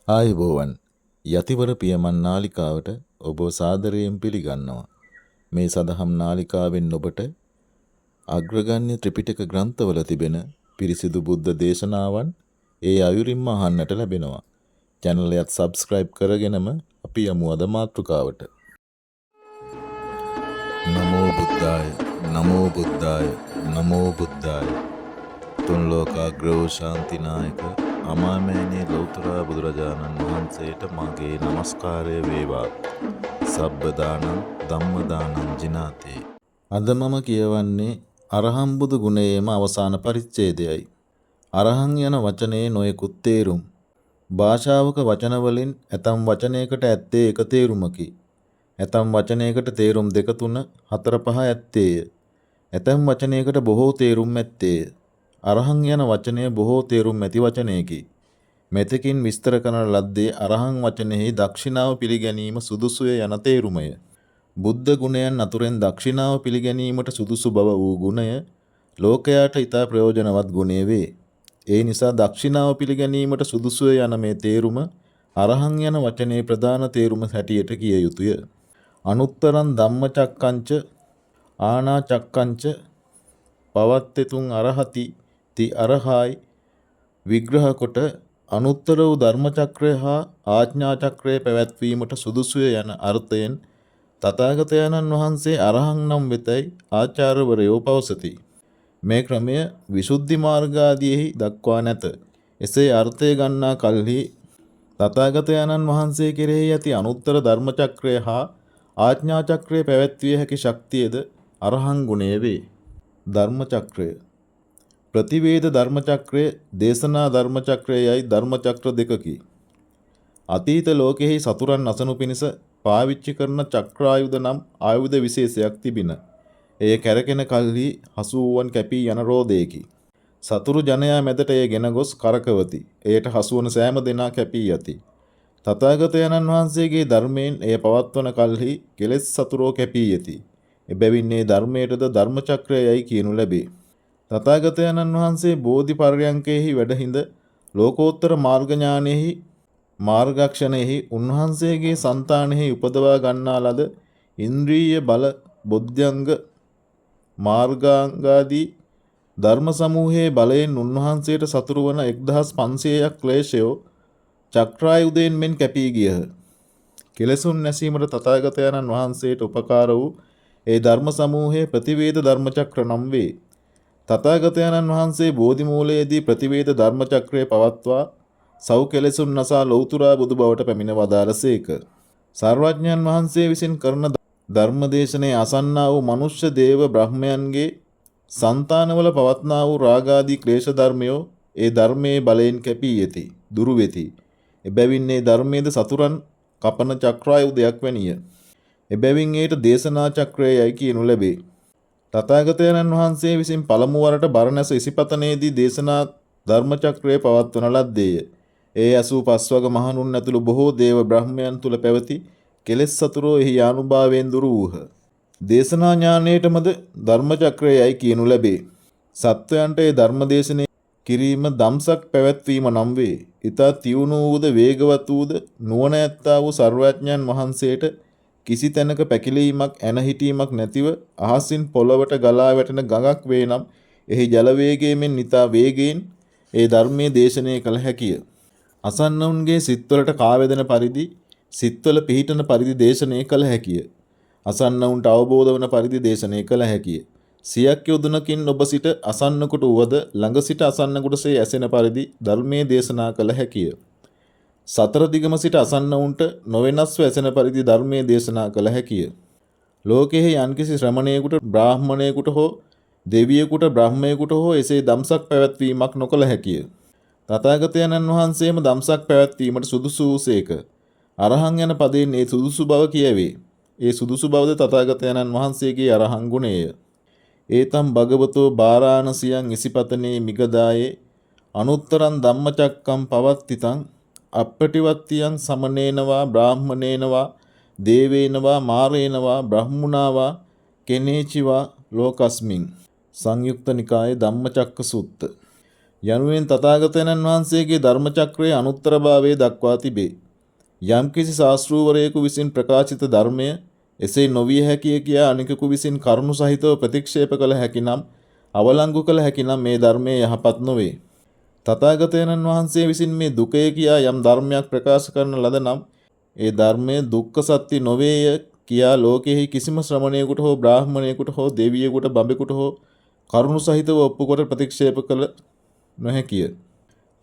ආයුබෝවන් යතිවර පියමන් නාලිකාවට ඔබ සාදරයෙන් පිළිගන්නවා. මේ සදහම් නාලිකාවෙන් ඔබට අග්‍රගණ්‍ය ත්‍රිපිටක ග්‍රන්ථවල තිබෙන පිරිසිදු බුද්ධ දේශනාවන් ඒ අයුරින්ම අහන්නට ලැබෙනවා. channel එකත් subscribe කරගෙනම අපි යමු අද මාතෘකාවට. නමෝ බුද්ධාය නමෝ බුද්ධාය නමෝ බුද්ධාය. තුන් ලෝකාග්‍රෝ ශාන්තිනායක අමාමෑණී ලෞතර බුදුරජාණන් වහන්සේට මාගේ নমස්කාරය වේවා. සබ්බදානං ධම්මදානං ජිනාතේ. අද මම කියවන්නේ අරහම් බුදු ගුණයේම අවසාන පරිච්ඡේදයයි. අරහං යන වචනේ නොයෙකුත් තේරුම්. භාෂාවක වචන වලින් ඇතම් වචනයකට ඇත්තේ එක තේරුමකි. ඇතම් වචනයකට තේරුම් දෙක තුන හතර පහ ඇත්තේය. ඇතම් වචනයකට බොහෝ තේරුම් ඇත්තේය. අරහං යන වචනය බොහෝ තේරුම් ඇති වචනයකි. මෙතකින් විස්තර කරන ලද්දේ අරහං වචනයෙහි දක්ෂිනාව පිළිගැනීම සුදුසුය යන තේරුමය. බුද්ධ ගුණයන් අතුරෙන් දක්ෂිනාව පිළිගැනීමට සුදුසු බව වූ ගුණය ලෝකයාට ඉතා ප්‍රයෝජනවත් ගුණය වේ. ඒ නිසා දක්ෂිනාව පිළිගැනීමට සුදුසුය යන මේ තේරුම අරහං යන වචනේ ප්‍රධාන තේරුම හැටියට කිය යුතුය. අනුත්තරං ධම්මචක්කංච ආනාචක්කංච පවත්තෙතුන් අරහති ති අරහායි විග්‍රහ කොට අනුත්තර වූ ධර්මචක්‍රය හා ආඥාචක්‍රය පැවැත්වීමට සුදුසුය යන අර්ථයෙන් තථාගතයන්න් වහන්සේ අරහං නම් වෙතයි ආචාර්යවරයෝ පවසති. මේ ක්‍රමය විසුද්ධි මාර්ගාදීෙහි දක්වා නැත. එසේ අර්ථය ගන්නා කල්හි තථාගතයන්න් වහන්සේ කෙරෙහි ඇති අනුත්තර ධර්මචක්‍රය හා ආඥාචක්‍රය පැවැත්විය හැකි ශක්තියද අරහං ගුණය වේ. ධර්මචක්‍රය ප්‍රතිවේද ධර්මචක්‍රය දේශනා ධර්මචක්‍රයයි ධර්මචක්‍ර දෙකකි. අතීත ලෝකෙහි සතුරන් අසනු පිණිස පාවිච්චි කරන චක්‍රායුධ නම් ආයුධ විශේෂයක් තිබින. එය කැරකෙන කල්හි හසුවුවන් කැපී යන රෝදයකි. සතුරු ජනයා මැදට එය ගෙන ගොස් කරකවති. එයට හසුවන සෑම දෙනා කැපී යති. තථාගතයන්න් වහන්සේගේ ධර්මයෙන් එය පවත්වන කල්හි කෙලෙස් සතුරෝ කැපී යති. එබැවින් මේ ධර්මයටද ධර්මචක්‍රයයි කියනු ලැබේ. තථාගතයන්න් වහන්සේ බෝධි පර්යංකයෙහි වැඩහිඳ ලෝකෝත්තර මාර්ග ඥානෙහි මාර්ගක්ෂණයෙහි උන්වහන්සේගේ సంతානෙහි උපදවා ගන්නා ලද ඉන්ද්‍රිය බල බොද්ධංග මාර්ගාංගාදී ධර්ම සමූහයේ බලයෙන් උන්වහන්සේට සතුරු වන 1500ක් ක්ලේශයෝ චක්‍රායුධයෙන් මෙන් කැපී ගියහ. කෙලෙසුන් නැසීමට තථාගතයන්න් වහන්සේට උපකාර වූ ඒ ධර්ම සමූහයේ ප්‍රතිවේද ධර්මචක්‍ර නම් වේ. තථාගතයන්න් වහන්සේ බෝධි මූලයේදී ප්‍රතිවේද ධර්මචක්‍රය පවත්වා සව් කෙලෙසුන් නසා ලෞතුරා බුදු බවට පැමිණ වදාළසේක. සර්වඥයන් වහන්සේ විසින් කරන ධර්මදේශනයේ අසන්නා වූ මනුෂ්‍ය දේව බ්‍රහ්මයන්ගේ సంతානවල පවත්නා වූ රාගාදී ක්ලේශ ධර්මයෝ ඒ ධර්මයේ බලයෙන් කැපී යති, දුරු වෙති. එබැවින් මේ ධර්මයේද සතුරන් කපන චක්‍රායුධයක් වැනිය. එබැවින් ඒට දේශනා චක්‍රයයි කියනු ලැබේ. තථාගතයන්න් වහන්සේ විසින් පළමු වරට බරණැස ඉසිපතනයේදී දේශනා ධර්මචක්‍රය පවත්වන ලද්දේය. ඒ 85 වග මහණුන් ඇතුළු බොහෝ දේව බ්‍රහ්මයන් තුල පැවති කෙලෙස් සතුරෝ එහි යානුභාවයෙන් දුරු වූහ. දේශනා ඥානයේටමද ධර්මචක්‍රයයි කියනු ලැබේ. සත්වයන්ට ඒ ධර්මදේශනය කිරීම දම්සක් පැවැත්වීම නම් වේ. ඊතා තියුණු වූද වේගවත් වූද නුවණ ඇත්තා වූ සර්වඥයන් වහන්සේට කිසි තැනක පැකිලීමක් ඇන හිටීමක් නැතිව අහසින් පොළවට ගලා වැටෙන ගඟක් වේ නම් එහි ජල වේගයෙන් නිතා වේගයෙන් ඒ ධර්මයේ දේශනය කළ හැකිය. අසන්නවුන්ගේ සිත්වලට කාවැදෙන පරිදි සිත්වල පිහිටන පරිදි දේශනය කළ හැකිය. අසන්නවුන්ට අවබෝධ වන පරිදි දේශනය කළ හැකිය. සියක් යොදුනකින් ඔබ සිට අසන්නකට වුවද ළඟ සිට අසන්නකටසේ ඇසෙන පරිදි ධර්මයේ දේශනා කළ හැකිය. සතර දිගම සිට අසන්නවුන්ට නොවෙනස්ව ඇසෙන පරිදි ධර්මයේ දේශනා කළ හැකිය. ලෝකෙහි යම්කිසි ශ්‍රමණයෙකුට බ්‍රාහ්මණයෙකුට හෝ දෙවියෙකුට බ්‍රහ්මයෙකුට හෝ එසේ දම්සක් පැවැත්වීමක් නොකළ හැකිය. තථාගතයන්න් වහන්සේම දම්සක් පැවැත්වීමට සුදුසු වූසේක. අරහං යන පදයෙන් ඒ සුදුසු බව කියවේ. ඒ සුදුසු බවද තථාගතයන්න් වහන්සේගේ අරහං ගුණයය. ඒතම් භගවතෝ බාරාණසියං ඉසිපතනේ මිගදායේ අනුත්තරං ධම්මචක්කම් පවත්තිතං අප්පටිවත්තියං සමනේනවා බ්‍රාහ්මනේනවා දේවේනවා මාරේනවා බ්‍රහ්මුණාවා කෙනේචිවා ලෝකස්මින් සංයුක්ත නිකායේ ධම්මචක්ක සූත්ත. යනුවෙන් තථාගතයන් වහන්සේගේ ධර්මචක්‍රයේ අනුත්තරභාවය දක්වා තිබේ. යම්කිසි ශාස්ත්‍රූවරයෙකු විසින් ප්‍රකාශිත ධර්මය එසේ නොවිය හැකිය කියා අනෙකෙකු විසින් කරුණු සහිතව ප්‍රතික්ෂේප කළ හැකි නම් අවලංගු කළ හැකි නම් මේ ධර්මයේ යහපත් නොවේ. තථාගතයන් වහන්සේ විසින් මේ දුකය කියා යම් ධර්මයක් ප්‍රකාශ කරන ලද නම් ඒ ධර්මය දුක්ඛ සත්‍ය නොවේය කියා ලෝකෙහි කිසිම ශ්‍රමණයෙකුට හෝ බ්‍රාහ්මණයෙකුට හෝ දෙවියෙකුට බඹෙකුට හෝ කරුණු සහිතව ඔප්පු කොට ප්‍රතික්ෂේප කළ නොහැකිය.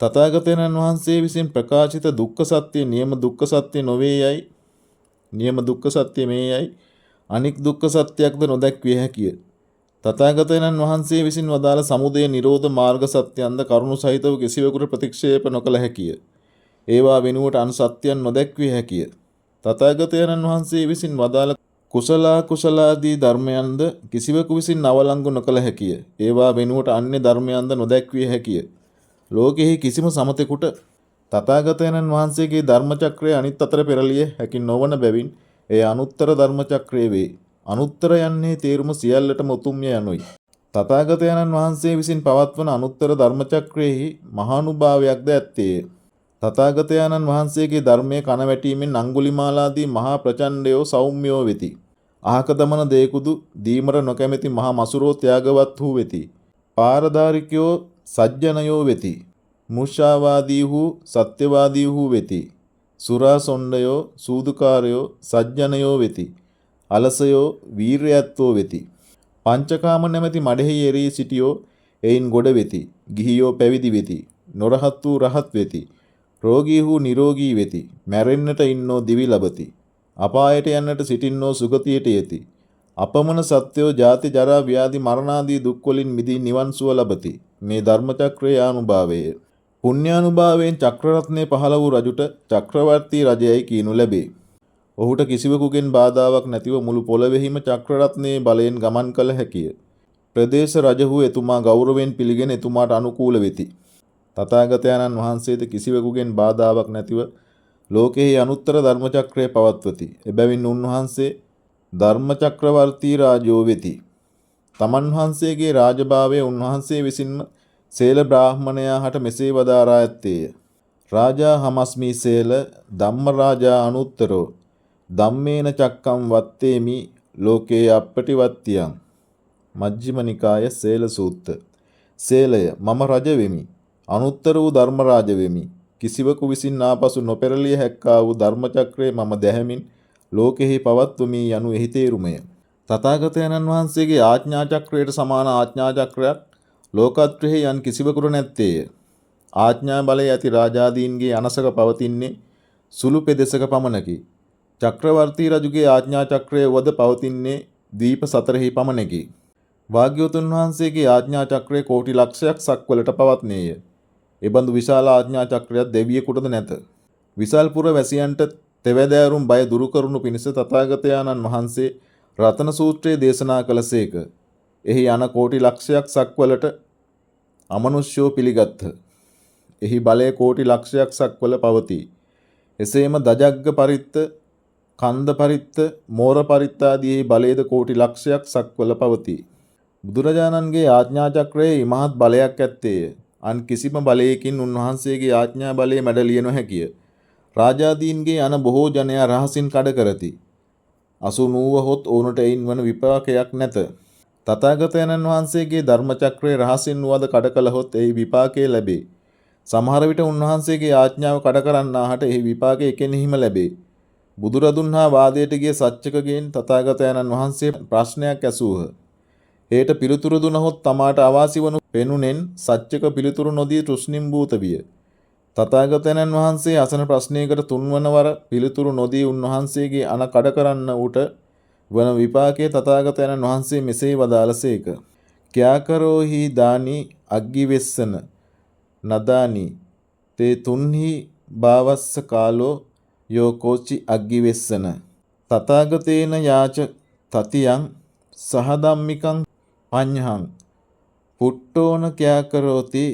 තථාගතයන් වහන්සේ විසින් ප්‍රකාශිත දුක්ඛ සත්‍ය නියම දුක්ඛ සත්‍ය නොවේයයි නියම දුක්ඛ සත්‍ය මේයයි අනික් දුක්ඛ සත්‍යයක්ද නොදැක්විය හැකිය. තථාගතයන් වහන්සේ විසින් වදාළ සමුදය නිරෝධ මාර්ග සත්‍යයන්ද කරුණු සහිතව කිසිවෙකුට ප්‍රතික්ෂේප නොකළ හැකිය. ඒවා වෙනුවට අන් සත්‍යයන් නොදැක්විය හැකිය. තථාගතයන් වහන්සේ විසින් වදාළ කුසලාදී ධර්මයන්ද කිසිවෙකු විසින් අවලංගු නොකළ හැකිය. ඒවා වෙනුවට අන්‍ය ධර්මයන්ද නොදැක්විය හැකිය. ලෝකෙහි කිසිම සමතෙකුට තථාගතයන් වහන්සේගේ ධර්මචක්‍රය අනිත් අතර පෙරළිය හැකි නොවන බැවින් එය අනුත්තර ධර්මචක්‍රය වේ. අනුත්තර යන්නේ තේරුම සියල්ලටම උතුම්ය යනුයි. තථාගතයන් වහන්සේ විසින් පවත්වන අනුත්තර ධර්මචක්‍රයෙහි මහානුභාවයක්ද ඇත්තේය. තථාගතයන් වහන්සේගේ ධර්මයේ කන වැටීමෙන් අඟුලිමාලාදී මහා ප්‍රචණ්ඩයෝ සෞම්‍යෝ වෙති. අහක දමන දේකුදු දීමර නොකැමැති මහා මසුරෝ ත්‍යාගවත් වූ වෙති. පාරධාරිකයෝ සජ්ජනයෝ වෙති. මුෂාවාදීහු සත්‍යවාදීහු වෙති. සුරාසොණ්ඩයෝ සූදුකාරයෝ සජ්ජනයෝ වෙති. අලසයෝ වීරයත්වෝ වෙති. පංචකාම නැමැති මඩෙහි එරී සිටියෝ එයින් ගොඩ වෙති. ගිහියෝ පැවිදි වෙති. නොරහත් වූ රහත් වෙති. රෝගී වූ නිරෝගී වෙති. මැරෙන්නට ඉන්නෝ දිවි ලබති. අපායට යන්නට සිටින්නෝ සුගතියට යති. අපමණ සත්‍යෝ ජාති ජරා ව්‍යාධි මරණාදී දුක් වලින් මිදී නිවන් සුව ලබති. මේ ධර්මචක්‍රයේ ආනුභාවය. පුණ්‍යානුභාවයෙන් චක්‍රරත්නය පහළ වූ රජුට චක්‍රවර්ති රජයයි කියනු ලැබේ. ඔහුට කිසිවෙකුගෙන් බාධාවක් නැතිව මුළු පොළොවේහිම චක්‍රරත්නයේ බලයෙන් ගමන් කළ හැකිය. ප්‍රදේශ රජහු එතුමා ගෞරවයෙන් පිළිගෙන එතුමාට අනුකූල වෙති. තථාගතයන් වහන්සේද කිසිවෙකුගෙන් බාධාවක් නැතිව ලෝකෙහි අනුත්තර ධර්මචක්‍රය පවත්වති. එබැවින් උන්වහන්සේ ධර්මචක්‍රවර්ති රාජෝ වෙති. තමන් වහන්සේගේ රාජභාවය උන්වහන්සේ විසින්ම සේල බ්‍රාහ්මණයා හට මෙසේ වදාරා ඇත්තේය. රාජා හමස්මි සේල ධම්ම රාජා අනුත්තරෝ ධම්මේන චක්කම් වත්තේමි ලෝකේ අප්පටිවත්තියං. මජ්ක්‍ධිම නිකාය සේල සූත්ත. සේලය මම රජ වෙමි. අනුත්තර වූ ධර්ම රාජ වෙමි. කිසිවකු විසින් ආපසු නොපෙරළිය හැක්කා වූ ධර්මචක්‍රය මම දැහැමින් ලෝකෙහි පවත්වමි යනු එහි තේරුමය. තථාගතයන් වහන්සේගේ ආඥා චක්‍රයට සමාන ආඥා චක්‍රයක් ලෝකත්‍රයෙහි යන් කිසිවකුට නැත්තේය. ආඥා බලය ඇති රාජාදීන්ගේ අනසක පවතින්නේ සුළු පෙදෙසක පමණකි. චක්‍රවර්ති රජුගේ ආඥා චක්‍රය වද පවතින්නේ දීප 4හි පමණකි. භාග්‍යවතුන් වහන්සේගේ ආඥා චක්‍රය කෝටි ලක්ෂයක් සක්වලට පවත්නේය. එබඳු විශාල ආඥා චක්‍රයක් දෙවියෙකුටද නැත. විසල්පුර වැසියන්ට තෙවැදෑරුම් බය දුරු කරනු පිණිස තථාගතයන්න් වහන්සේ රතන සූත්‍රයේ දේශනා කළසේක. එහි යන කෝටි ලක්ෂයක් සක්වලට අමනුෂ්‍යෝ පිළිගත්හ. එහි බලය කෝටි ලක්ෂයක් සක්වල පවතී. එසේම දජග්ග පරිත්ත, කන්ද පරිත්ත, මෝර පරිත්ත ආදී බලයේද කෝටි ලක්ෂයක් සක්වල පවතී. බුදුරජාණන්ගේ ආඥා චක්‍රයේ ඉමහත් බලයක් ඇත්තේය. අන් කිසිම බලයකින් උන්වහන්සේගේ ආඥා බලය මැඩලිය නොහැකිය. රාජාදීන්ගේ යන බොහෝ ජනයා රහසින් කඩ කරති. අසු නූවහොත් ඔවුනට එයින් වන විපාකයක් නැත. තථාගතයන් වහන්සේගේ ධර්මචක්‍රයේ රහසින් වුවද කඩ කළහොත් එහි විපාකය ලැබේ. සමහර විට උන්වහන්සේගේ ආඥාව කඩ කරන්නාහට එහි විපාකය එකෙනෙහිම ලැබේ. බුදුරදුන් හා වාදයට ගිය සච්චකගෙන් තථාගතයන් වහන්සේ ප්‍රශ්නයක් ඇසූහ. එයට පිළිතුරු දුනහොත් තමාට අවාසි වනු පෙනුනෙන් සච්චක පිළිතුරු නොදී තෘෂ්ණිම්භූත විය. තථාගතයන් වහන්සේ අසන ප්‍රශ්නයකට තුන්වන වර පිළිතුරු නොදී උන්වහන්සේගේ අන කඩ කරන්න උට වන විපාකයේ තථාගතයන් වහන්සේ මෙසේ වදාළසේක. ක්‍යාකරෝහි දානි අග්ගිවෙස්සන නදානි තේ තුන්හි භාවස්ස කාලෝ යෝ කෝචි අග්ගිවෙස්සන තථාගතේන යාච තතියං සහධම්මිකං පඤ්ඤහං පුට්ටෝන ක්‍යාකරෝති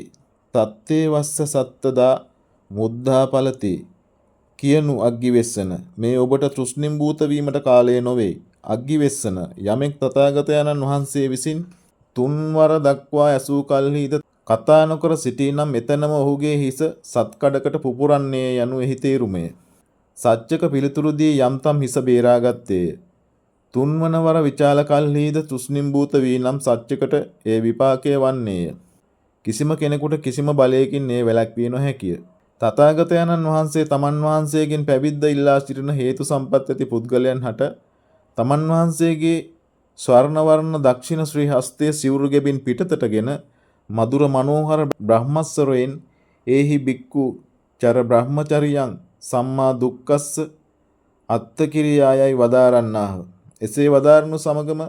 තත්තේ වස්ස සත්තදා මුද්ධා පලති කියනු අග්ගිවෙස්සන. මේ ඔබට තෘෂ්ණිම්භූත වීමට කාලය නොවේ. අග්ගිවෙස්සන යමෙක් තථාගතයන්න් වහන්සේ විසින් තුන්වර දක්වා ඇසූ කල්හිද කතා නොකර සිටීනම් එතනම ඔහුගේ හිස සත්කඩකට පුපුරන්නේ යනු එහි තේරුමය. සච්චක පිළිතුරු දී යම්තම් හිස බේරාගත්තේය. තුන්වන වර විචාල කල්හිද තෘෂ්ණිම්භූත වී නම් සච්චකට ඒ විපාකය වන්නේය. කිසිම කෙනෙකුට කිසිම බලයකින් ඒ වැළැක්විය නොහැකිය. තථාගතයන්න් වහන්සේ තමන් වහන්සේගෙන් පැවිද්ද ඉල්ලා සිටින හේතු සම්පත් ඇති පුද්ගලයන් හට තමන් වහන්සේගේ ස්වර්ණවර්ණ දක්ෂිණ ශ්‍රී හස්තයේ සිවුරු ගෙබින් පිටතටගෙන මధుර මනෝහර බ්‍රහ්මස්සරයෙන් ඒහි බික්කු චර බ්‍රහ්මචරියං සම්මා දුක්ඛස්ස අත්තකිරියායයි වදාරන්නාහ. එසේ වදාරනු සමගම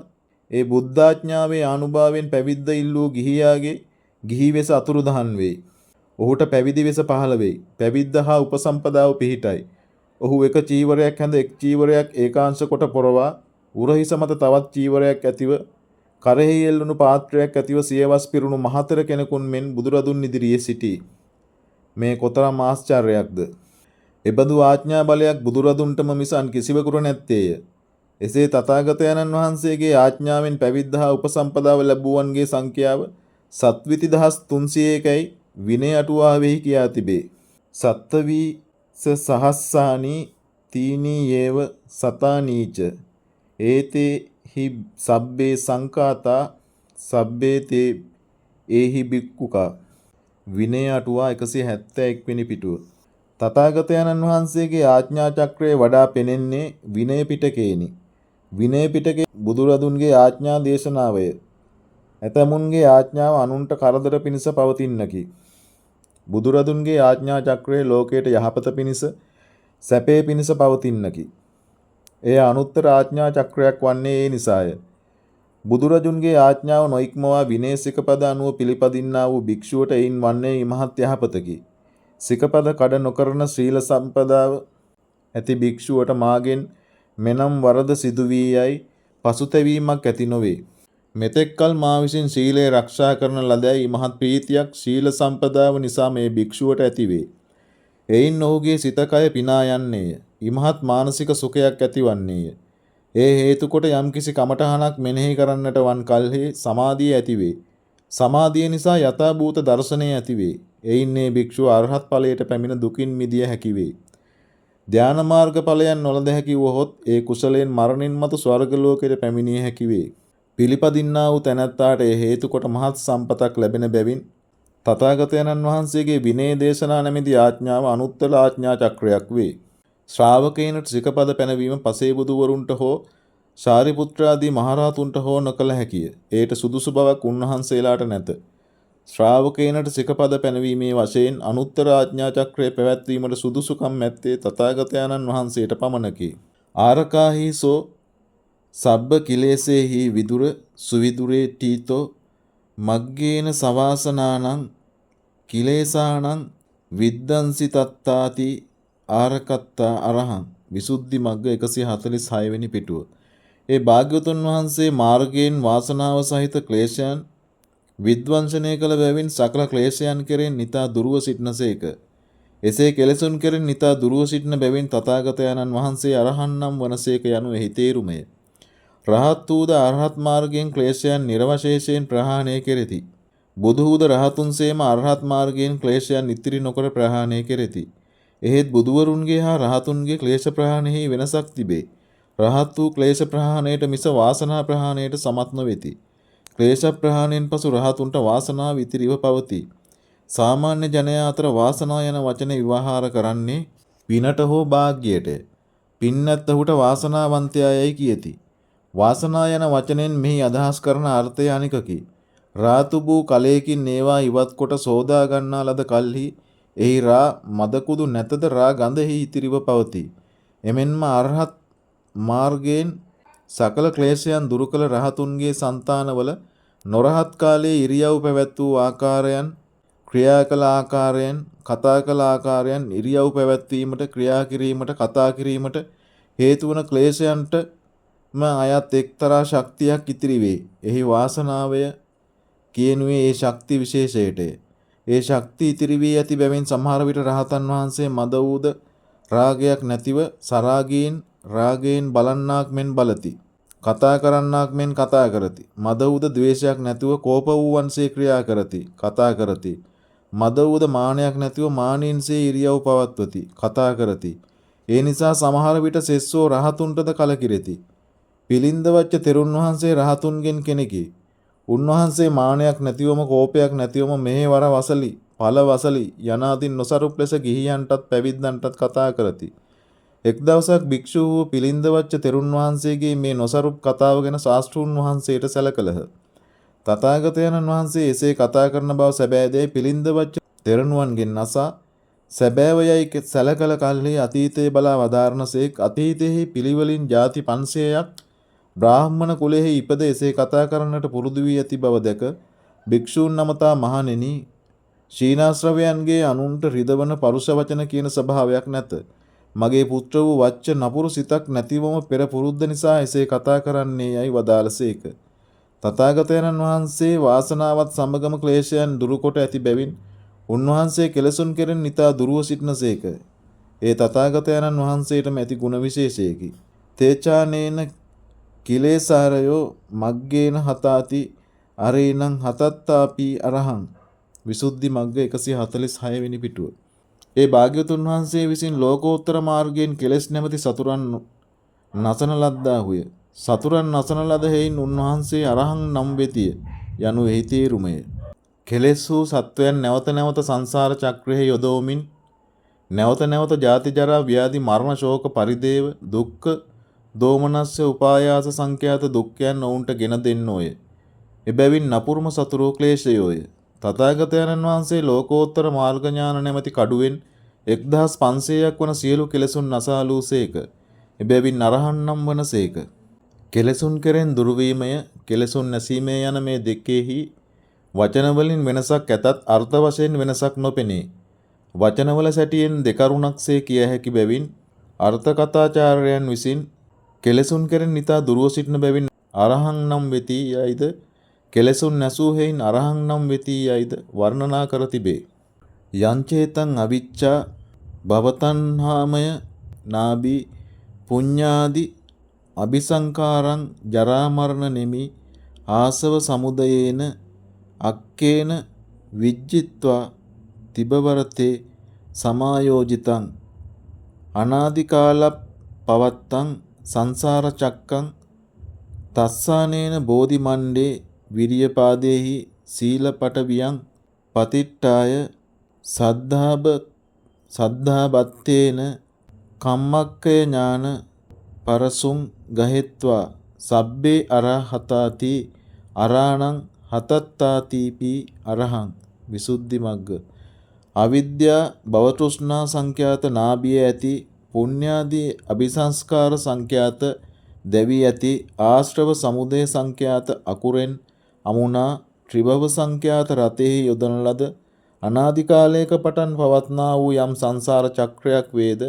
ඒ බුද්ධාඥාවේ ආනුභාවයෙන් පැවිද්ද ඉල්ලූ ගිහියාගේ ගිහි වෙස අතුරුදහන් වෙයි. ඔහුට පැවිදි වෙස පහළ වෙයි. පැවිද්ද හා උපසම්පදාව පිහිටයි. ඔහු එක චීවරයක් හැඳ එක් චීවරයක් ඒකාංශ කොට පොරවා උරහිස මත තවත් චීවරයක් ඇතිව කරෙහි එල්ලුණු පාත්‍රයක් ඇතිව සියවස් පිරුණු මහතර කෙනෙකුන් මෙන් බුදුරදුන් ඉදිරියේ සිටී. මේ කොතරම් ආශ්චර්යයක්ද! එබඳු ආඥා බලයක් බුදුරදුන්ටම මිස අන් කිසිවෙකුට නැත්තේය. එසේ තථාගතයන්න් වහන්සේගේ ආඥාවෙන් පැවිද්ද හා උපසම්පදාව ලැබුවන්ගේ සංඛ්‍යාව සත්විති 300කයි විනය අටුවාවෙහි කියා තිබේ. සත්තවීස සහස්සානි තීනී යේව සතානීච ඒතේ හි සබ්බේ සංකාතා සබ්බේ තේ ඒහි බික්කුකා. විනය අටුවා 171 වෙනි පිටුව. තථාගතයන්න් වහන්සේගේ ආඥා චක්‍රයේ වඩා පෙනෙන්නේ විනය පිටකේනි. විනය පිටකේ බුදුරදුන්ගේ ආඥා දේශනාවය. ඇතමුන්ගේ ආඥාව අනුන්ට කරදර පිණිස පවතින්නකි. බුදුරදුන්ගේ ආඥා චක්‍රයේ ලෝකයට යහපත පිණිස සැපේ පිණිස පවතින්නකි. එය අනුත්තර ආඥා චක්‍රයක් වන්නේ ඒ නිසාය. බුදුරජුන්ගේ ආඥාව නොඉක්මවා විනය සිකපද අනුව පිළිපදින්නා වූ භික්ෂුවට එයින් වන්නේ ඉමහත් යහපතකි. සිකපද කඩ නොකරන ශීල සම්පදාව ඇති භික්ෂුවට මාගෙන් මෙනම් වරද සිදු වී යයි පසුතැවීමක් ඇති නොවේ. මෙතෙක්කල් මා විසින් ශීලය ආරක්ෂා කරන ලදැයි ඉමහත් ප්‍රීතියක් ශීල සම්පදාව නිසා මේ භික්ෂුවට ඇතිවේ. එයින් ඔහුගේ සිත කය පිනා යන්නේය. ඉමහත් මානසික සුඛයක් ඇතිවන්නේය. ඒ හේතු කොට යම්කිසි කමඨහනක් මෙනෙහි කරන්නට වන් කල්හි සමාධිය ඇතිවේ. සමාධිය නිසා යථාභූත දර්ශනය ඇතිවේ. එයින් මේ භික්ෂුව අරහත් ඵලයට පැමිණ දුකින් මිදිය හැකි වේ. ධාන මාර්ග ඵලයන් නොලද හැකි වුවහොත් ඒ කුසලයෙන් මරණින් මතු ස්වර්ග ලෝකයට පැමිණිය හැකි වේ. පිළිපදින්නා වූ තැනැත්තාට ඒ හේතු කොට මහත් සම්පතක් ලැබෙන බැවින් තථාගතයන්න් වහන්සේගේ විනය දේශනා නැමැති ආඥාව අනුත්තර ආඥා චක්‍රයක් වේ. ශ්‍රාවකයන්ට සිකපද පැනවීම පසේබුදුවරුන්ට හෝ සාරිපුත්‍රාදී මහරහතුන්ට හෝ නොකළ හැකිය. එයට සුදුසු බවක් උන්වහන්සේලාට නැත. ශ්‍රාවකයන්ට සිකපද පැනවීමේ වශයෙන් අනුත්තර ආඥා චක්‍රය පැවැත්වීමට සුදුසුකම් ඇත්තේ තථාගතයන්න් වහන්සේට පමණකි. ආරකාහීසෝ සබ්බ කිලේසේහි විදුර සුවිදුරේ තීතෝ මග්ගේන සවාසනානං කිලේසානං විද්දන්සි තත්තාති ආරකත්තා අරහං. විසුද්ධි මග්ග 146 වෙනි පිටුව. ඒ භාග්‍යවතුන් වහන්සේ මාර්ගයෙන් වාසනාව සහිත ක්ලේශයන් විද්වංශනය කළ බැවින් සකල ක්ලේශයන් කෙරෙන් නිතා දුරව සිටිනසේක. එසේ කෙලෙසුන් කෙරෙන් නිතා දුරව සිටින බැවින් තථාගතයන්න් වහන්සේ අරහන් නම් වනසේක යනු එහි තේරුමය. රහත් වූද අරහත් මාර්ගයෙන් ක්ලේශයන් නිර්වශේෂයෙන් ප්‍රහාණය කෙරෙති. බුදු වූද රහතුන්සේම අරහත් මාර්ගයෙන් ක්ලේශයන් ඉතිරි නොකර ප්‍රහාණය කෙරෙති. එහෙත් බුදුවරුන්ගේ හා රහතුන්ගේ ක්ලේශ ප්‍රහාණයෙහි වෙනසක් තිබේ. රහත් වූ ක්ලේශ ප්‍රහාණයට මිස වාසනා ප්‍රහාණයට සමත් නොවේති. ක්ලේශ ප්‍රහාණයෙන් පසු රහතුන්ට වාසනාව ඉතිරිව පවතී. සාමාන්‍ය ජනයා අතර වාසනා යන වචනේ විවහාර කරන්නේ පිනට හෝ වාග්යයට. පින් නැත්තහුට වාසනාවන්තයයි කියති. වාසනා යන වචනෙන් මෙහි අදහස් කරන අර්ථය අනිකකි. රාතු වූ කලයකින් ඒවා ඉවත් කොට සෝදා ගන්නා ලද කල්හි එහි රා මදකුදු නැතද රා ගඳෙහි ඉතිරිව පවතී. එමෙන්ම අරහත් මාර්ගයෙන් සකල ක්ලේශයන් දුරු කළ රහතුන්ගේ సంతානවල නොරහත් කාලයේ ඉරියව් පැවැත් වූ ආකාරයන්, ක්‍රියා කළ ආකාරයන්, කතා කළ ආකාරයන්, ඉරියව් පැවැත්වීමට, ක්‍රියා කිරීමට, කතා කිරීමට හේතු වන ක්ලේශයන්ටම අයත් එක්තරා ශක්තියක් ඉතිරි වේ. එහි වාසනාවය කියනුවේ ඒ ශක්ති විශේෂයටය. ඒ ශක්ති ඉතිරි වී ඇති බැවින් සමහර විට රහතන් වහන්සේ මද වූද රාගයක් නැතිව සරාගීන් රාගයෙන් බලන්නාක් මෙන් බලති. කතා කරන්නාක් මෙන් කතා කරති. මද වූද ද්වේෂයක් නැතිව කෝප වූ වන්සේ ක්‍රියා කරති. කතා කරති. මද වූද මානයක් නැතිව මානීන්සේ ඉරියව් පවත්වති. කතා කරති. ඒ නිසා සමහර විට සෙස්සෝ රහතුන්ටද කලකිරෙති. පිළින්ද වච්ච තෙරුන් වහන්සේ රහතුන්ගෙන් කෙනෙකි. උන්වහන්සේ මානයක් නැතිවම කෝපයක් නැතිවම මෙහෙවර වසලි, ඵල වසලි යනාදීන් නොසරුප් ලෙස ගිහියන්ටත් පැවිද්දන්ටත් කතා කරති. එක් දවසක් භික්ෂුව වූ පිළින්ද වච්ච තෙරුන් වහන්සේගේ මේ නොසරුප් කතාව ගැන ශාස්ත්‍රූන් වහන්සේට සැලකලහ. තථාගතයන්න් වහන්සේ එසේ කතා කරන බව සැබෑදැයි පිළින්ද වච්ච තෙරණුවන්ගෙන් අසා සැබෑවයයි සැලකල කල්හි අතීතයේ බලා වදාරණසේක් අතීතයෙහි පිළිවෙලින් ಜಾති 500ක් බ්‍රාහ්මණ කුලයෙහි ඉපද එසේ කතා කරන්නට පුරුදු වී ඇති බව දැක භික්ෂූන් නමතා මහණෙනි ශීනාශ්‍රවයන්ගේ අනුන්ට රිදවන පරුෂ වචන කියන ස්වභාවයක් නැත. මගේ පුත්‍ර වූ වච්ච නපුරු සිතක් නැතිවම පෙර පුරුද්ද නිසා එසේ කතා කරන්නේ යයි වදාළසේක. තථාගතයන්න් වහන්සේ වාසනාවත් සමගම ක්ලේශයන් දුරුකොට ඇති බැවින් උන්වහන්සේ කෙලසුන් කෙරෙන් නිතා දුරුව සිටනසේක. ඒ තථාගතයන්න් වහන්සේටම ඇති ගුණ විශේෂයකි. තේචානේන කිලේසාරයෝ මග්ගේන හතාති අරේනං හතත්තාපි අරහං. විසුද්ධි මග්ග 146 වෙනි පිටුව. ඒ භාග්‍යවතුන් වහන්සේ විසින් ලෝකෝත්තර මාර්ගයෙන් කෙලෙස් නැමැති සතුරන් නසන ලද්දාහුය. සතුරන් නසන ලද හේයින් උන්වහන්සේ අරහං නම් වෙතිය යනු එහි තේරුමය. කෙලෙස් වූ සත්වයන් නැවත නැවත සංසාර චක්‍රයෙහි යොදවමින් නැවත නැවත ජාති ජරා ව්‍යාධි මරණ ශෝක පරිදේව දුක්ඛ දෝමනස්ස උපායාස සංඛ්‍යාත දුක්ඛයන් ඔවුන්ට ගෙන දෙන්නෝය. එබැවින් නපුරුම සතුරෝ ක්ලේශයෝය. තථාගතයන්න් වහන්සේ ලෝකෝත්තර මාර්ග ඥාන නැමැති කඩුවෙන් 1500ක් වන සියලු කෙලෙසුන් නසාලූසේක. එබැවින් අරහන් නම් වනසේක. කෙලෙසුන් කෙරෙන් දුරුවීමය කෙලෙසුන් නැසීමේ යන මේ දෙකෙහි වචනවලින් වෙනසක් ඇතත් අර්ථ වශයෙන් වෙනසක් නොපෙනේ. වචනවල සැටියෙන් දෙකරුණක්සේ කිය හැකි බැවින් අර්ථ කථාචාර්යයන් විසින් කෙලෙසුන් කෙරෙන් නිතා දුරුව සිටින බැවින් අරහං නම් වෙති යයිද කෙලෙසුන් නැසූ හේයින් අරහං නම් වෙති යයිද වර්ණනා කර තිබේ. යංචේතං අවිච්ඡා භවතණ්හාමය නාබි පුඤ්ඤාදි අபிසංකාරං ජරා මරණ නෙමි ආසව සමුදයේන අක්කේන විජ්ජිත්වා තිබවරතේ සමායෝජිතං අනාදි කාලප් පවත්තං සංසාර චක්කං තස්සානේන බෝධි මණ්ඩේ විරියපාදේහි සීලපට වියං පතිට්ඨාය සද්ධාබත්තේන කම්මක්කය ඥාන පරසුම් ගහෙත්වා සබ්බේ අරහතාති අරාණං හතත්තාතිපි අරහං. විසුද්ධි මග්ග. අවිද්‍යා භවතෘෂ්ණා සංඛ්‍යාත නාභිය ඇති පුඤ්ඤාදී අபிසංස්කාර සංඛ්‍යාත දෙවි ඇති ආශ්‍රව සමුදය සංඛ්‍යාත අකුරෙන් අමුණා ත්‍රිභව සංඛ්‍යාත රතෙහි යොදන ලද අනාදි කාලයක පටන් පවත්නා වූ යම් සංසාර චක්‍රයක් වේද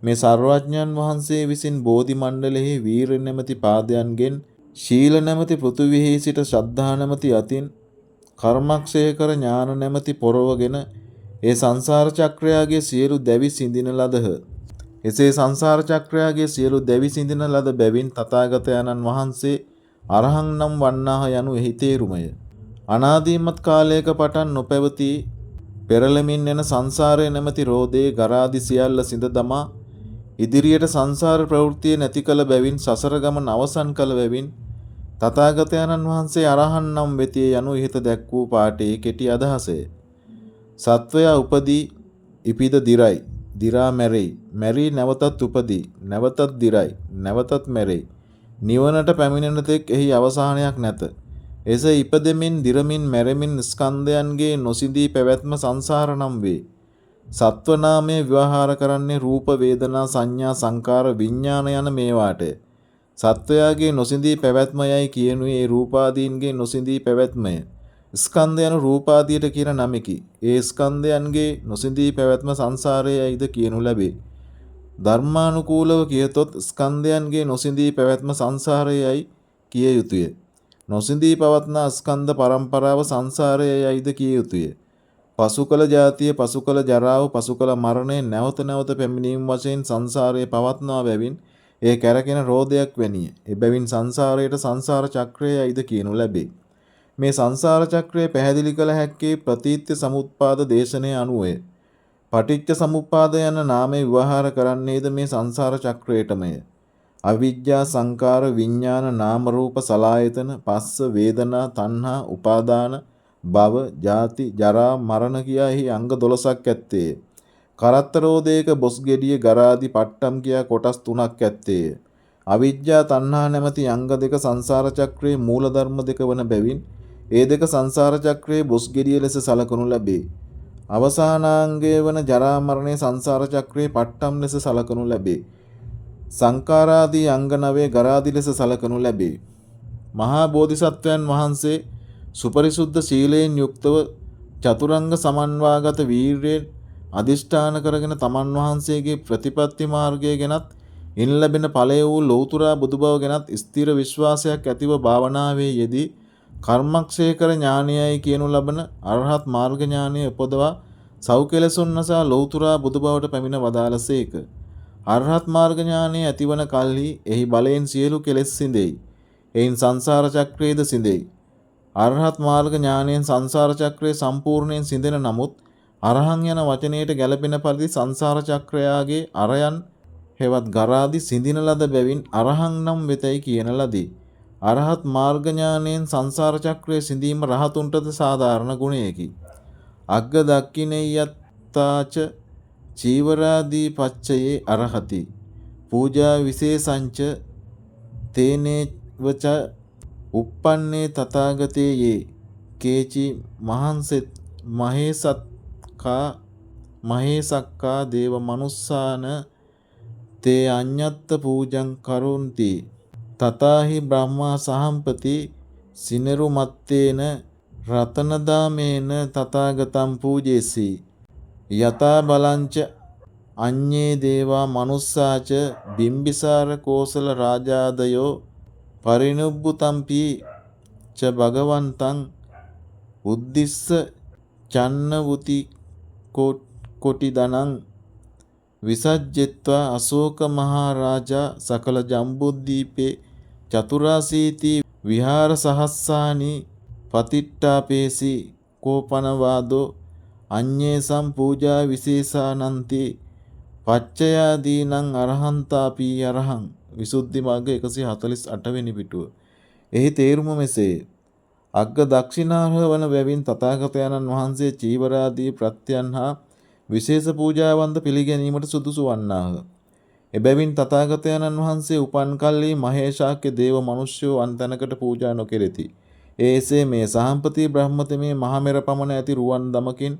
මේ සර්වඥයන් වහන්සේ විසින් බෝධි මණ්ඩලෙහි වීර නැමැති පාදයන්ගෙන් ශීල නැමැති පෘථුවිහි සිට ශ්‍රද්ධා නැමැති අතින් කර්මක්ෂය කර ඥාන නැමැති පොරවගෙන ඒ සංසාර චක්‍රයාගේ සියලු දැවි සිඳින ලදහ. එසේ සංසාර චක්‍රයාගේ සියලු දැවි සිඳින ලද බැවින් තථාගතයන්න් වහන්සේ අරහං නම් වන්නාහ යනු එහි තේරුමය. අනාදිමත් කාලයක පටන් නොපැවති පෙරළමින් එන සංසාරය නැමැති රෝදේ ගරාදි සියල්ල සිඳ දමා ඉදිරියට සංසාර ප්‍රවෘත්තිය නැති කළ බැවින් සසර ගමන අවසන් කළ බැවින් තථාගතයන්න් වහන්සේ අරහන් නම් වෙතිය යනු ඉහත දැක් වූ පාඨයේ කෙටි අදහසය. සත්වයා උපදී ඉපිද දිරයි දිරා මැරෙයි මැරී නැවතත් උපදී නැවතත් දිරයි නැවතත් මැරෙයි නිවනට පැමිණෙන තෙක් එහි අවසානයක් නැත. එසේ ඉපදෙමින් දිරමින් මැරෙමින් ස්කන්ධයන්ගේ නොසිඳී පැවැත්ම සංසාර නම් වේ. සත්ව නාමය ව්‍යවහාර කරන්නේ රූප වේදනා සංඥා සංකාර විඥාන යන මේවාටය. සත්වයාගේ නොසිඳී පැවැත්මයයි කියනුයේ ඒ රූපාදීන්ගේ නොසිඳී පැවැත්මය. ස්කන්ධ යන රූපාදියට කියන නමකි. ඒ ස්කන්ධයන්ගේ නොසිඳී පැවැත්ම සංසාරයයිද කියනු ලැබේ. ධර්මානුකූලව කියතොත් ස්කන්ධයන්ගේ නොසිඳී පැවැත්ම සංසාරයයි කිය යුතුය. නොසිඳී පවත්නා ස්කන්ධ පරම්පරාව සංසාරයයිද කිය යුතුය. පසුකල ජාතිය පසුකල ජරාව පසුකල මරණය නැවත නැවත පැමිණීම වශයෙන් සංසාරයේ පවත්නා බැවින් ඒ කැරකෙන රෝදයක් වැනිය. එබැවින් සංසාරයට සංසාර චක්‍රයයිද කියනු ලැබේ. මේ සංසාර චක්‍රය පැහැදිලි කළ හැක්කේ ප්‍රතීත්‍ය සමුප්පාද දේශනය අනුවය. පටිච්ච සමුප්පාද යන නාමය විවහාර කරන්නේද මේ සංසාර චක්‍රයටමය. අවිජ්ජා සංකාර විඥාන නාම රූප සලායතන පස්ස වේදනා තණ්හා උපාදාන භව ජාති ජරා මරණ කියා එහි අංග 12ක් ඇත්තේය. කරත්තරෝදයක බොස් ගෙඩිය ගරාදි පට්ටම් කියා කොටස් 3ක් ඇත්තේය. අවිජ්ජා තණ්හා නැමැති අංග දෙක සංසාර චක්‍රයේ මූල ධර්ම දෙක වන බැවින් ඒ දෙක සංසාර චක්‍රයේ බොස් ගෙඩිය ලෙස සලකනු ලැබේ. අවසානාංගය වන ජරා මරණය සංසාර චක්‍රයේ පට්ටම් ලෙස සලකනු ලැබේ. සංකාරාදී අංග 9 ගරාදි ලෙස සලකනු ලැබේ. මහා බෝධිසත්වයන් වහන්සේ සුපරිසුද්ධ සීලයෙන් යුක්තව චතුරංග සමන්වාගත වීර්යයෙන් අදිෂ්ඨාන කරගෙන තමන් වහන්සේගේ ප්‍රතිපත්ති මාර්ගය ගැනත් ඉන් ලැබෙන ඵලය වූ ලෞතුරා බුදුබව ගැනත් ස්ථිර විශ්වාසයක් ඇතිව භාවනාවේ යෙදී කර්මක්ෂේකර ඥානයයි කියනු ලබන අරහත් මාර්ග ඥානය උපදවා සෞඛලසුන් නසා ලෞතුරා බුදුබවට පැමිණ වදාළසේක. අරහත් මාර්ග ඥානය ඇතිවන කල්හි එහි බලයෙන් සියලු කෙලෙස් සිඳෙයි. එයින් සංසාර චක්‍රයේද සිඳෙයි. අරහත් මාර්ග ඥානයෙන් සංසාර චක්‍රය සම්පූර්ණයෙන් සිඳෙන නමුත් අරහං යන වචනයට ගැළපෙන පරිදි සංසාර චක්‍රයාගේ අරයන් හෙවත් ගරාදි සිඳින ලද බැවින් අරහං නම් වෙතයි කියන ලදී. අරහත් මාර්ග ඥානයෙන් සංසාර චක්‍රයේ සිඳීම රහතුන්ටද සාධාරණ ගුණයකි. අග්ග දක්ඛිනෙය්‍යත්තාච චීවරාදී පච්චයේ අරහති. පූජා විශේෂංච තේනේවච uppannē තථාගතේ යේ කේචි මහේසක්කා දේව මනුස්සාන තේ අඤ්ඤත්ත පූජං කරුන්ති තථාහි බ්‍රහ්මා සහම්පති සිනරු මත්තේන රතනදාමේන තථාගතං පූජේසි යතා බලංච අඤ්ඤේ දේවා මනුස්සාච බිම්බිසාර කෝසල රාජාදයෝ පරිනුබ්බුතම්පි ච භගවන්තං උද්දිස්ස චන්නවුති කොටිදනං විසජ්ජෙත්වා අශෝක මහරජා සකල ජම්බුද්දීපේ චතුරාසීති විහාර සහස්සානි පතිට්ඨාපේසි කෝපනවාදෝ අඤ්ඤේ සම්පූජා විශේෂානන්ති පච්චයාදීනං අරහන්තාපි අරහං. විසුද්ධි මාර්ග 148 වෙනි පිටුව. එහි තේරුම මෙසේය. අග්ග දක්ෂිනාර්හ වන බැවින් තථාගතයන්න් වහන්සේ චීවරාදී ප්‍රත්‍යයන් හා විශේෂ පූජාවන්ද පිළිගැනීමට සුදුසු වන්නාහ. එබැවින් තථාගතයන්න් වහන්සේ උපන් කල්හි මහේශාක්‍ය දේව මනුෂ්‍යෝ අන්තනකට පූජා නොකෙරෙති. එසේ මේ සහම්පති බ්‍රහ්මතමේ මහමෙර පමණ ඇති රුවන් දමකින්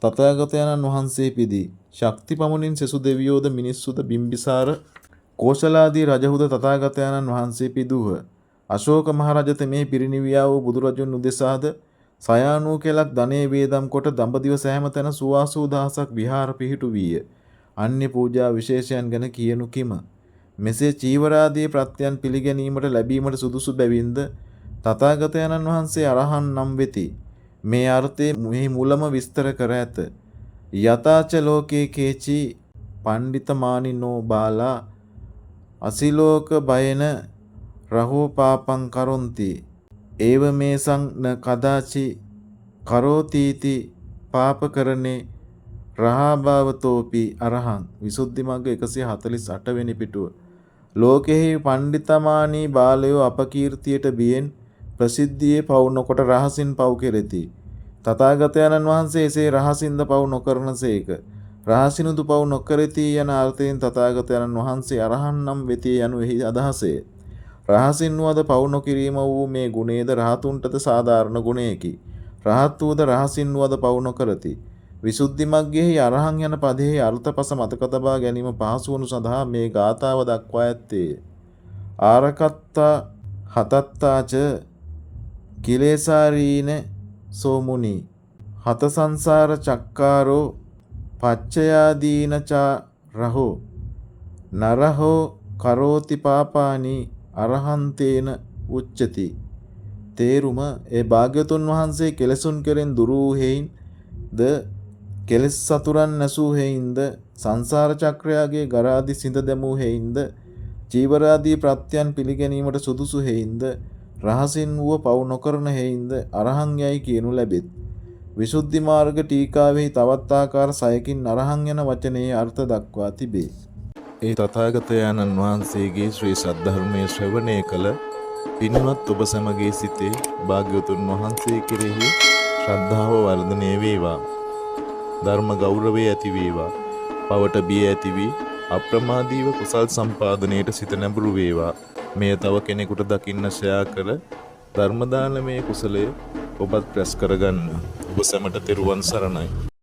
තථාගතයන්න් වහන්සේ පිදී. ශක්ති පමුණින් සෙසු දෙවියෝද මිනිස්සුද බිම්බිසාර කෝසලාදී රජහුද තථාගතයන්න් වහන්සේ පිදූහ. අශෝක මහරජත මේ පිරිනිවියා වූ බුදුරජුන් උදෙසාද සයානූ කෙලක් ධනේ වේදම් කොට දඹදිව සෑම තැන සුවාසූ දහසක් විහාර පිහිටු වීය. අන්‍ය පූජා විශේෂයන් ගැන කියනු කිම. මෙසේ චීවරාදී ප්‍රත්‍යයන් පිළිගැනීමට ලැබීමට සුදුසු බැවින්ද තථාගතයන්න් වහන්සේ අරහන් නම් වෙති. මේ අර්ථයේ මෙහි මුලම විස්තර කර ඇත. යතාච ලෝකේ කේචි පණ්ඩිතමානිනෝ බාලා අසිලෝක බයන රහෝ පාපං කරොන්ති ඒව මේසං න කදාචි කරෝතීති පාපකරණේ රහාභාවතෝපි අරහං. විසුද්ධි මග්ග 148 වෙනි පිටුව. ලෝකෙහි පණ්ඩිතමානී බාලයෝ අපකීර්තියට බියෙන් ප්‍රසිද්ධියේ පව් නොකොට රහසින් පව් කෙරෙති. තථාගතයන්න් වහන්සේ එසේ රහසින්ද පව් නොකරනසේක. රහසිනුදු පව් නොකරති යන අර්ථයෙන් තථාගතයන්න් වහන්සේ අරහන් නම් වෙති යනු එහි අදහසය. රහසින් වද පව් නොකිරීම වූ මේ ගුණේද රහතුන්ටද සාධාරණ ගුණයකි. රහත් වූද රහසින් වද පව් නොකරති. විසුද්ධි මග්ගයෙහි අරහං යන පදයෙහි අර්ථපස මතක තබා ගැනීම පහසු වනු සඳහා මේ ගාථාව දක්වා ඇත්තේය. ආරකත්තා හතත්තාච කිලේසාරීන සෝමුනි හත සංසාර චක්කාරෝ පච්චයාදීනචා රහෝ නරහෝ කරෝති පාපානි අරහන්තේන උච්චති. තේරුම ඒ භාග්‍යතුන් වහන්සේ කෙලෙසුන් කෙරෙන් දුරු වූ හේයින් ද කෙලෙස් සතුරන් නැසූ හේයින්ද සංසාර චක්‍රයාගේ ගරාදි සිඳ දැමූ හේයින්ද චීවරාදී ප්‍රත්‍යයන් පිළිගැනීමට සුදුසු හේයින්ද රහසින් වූ පව් නොකරන හේයින්ද අරහං යයි කියනු ලැබෙත්. විසුද්ධි මාර්ග ටීකාවෙහි තවත් ආකාර 6කින් අරහං යන වචනයේ අර්ථ දක්වා තිබේ. ඒ තථාගතයන්න් වහන්සේගේ ශ්‍රී සද්ධර්මයේ ශ්‍රවණය කළ පින්වත් ඔබ සමගේ සිතේ භාග්‍යවතුන් වහන්සේ කෙරෙහි ශ්‍රද්ධාව වර්ධනය වේවා. ධර්ම ගෞරවය ඇති වේවා. පවට බිය ඇති වී අප්‍රමාදීව කුසල් සම්පාදනයට සිත නැඹුරු වේවා. මෙය තව කෙනෙකුට දකින්න ශයා කර ධර්ම දානමය කුසලය ඔබත් රැස් කරගන්න. ඔබ සැමට තෙරුවන් සරණයි.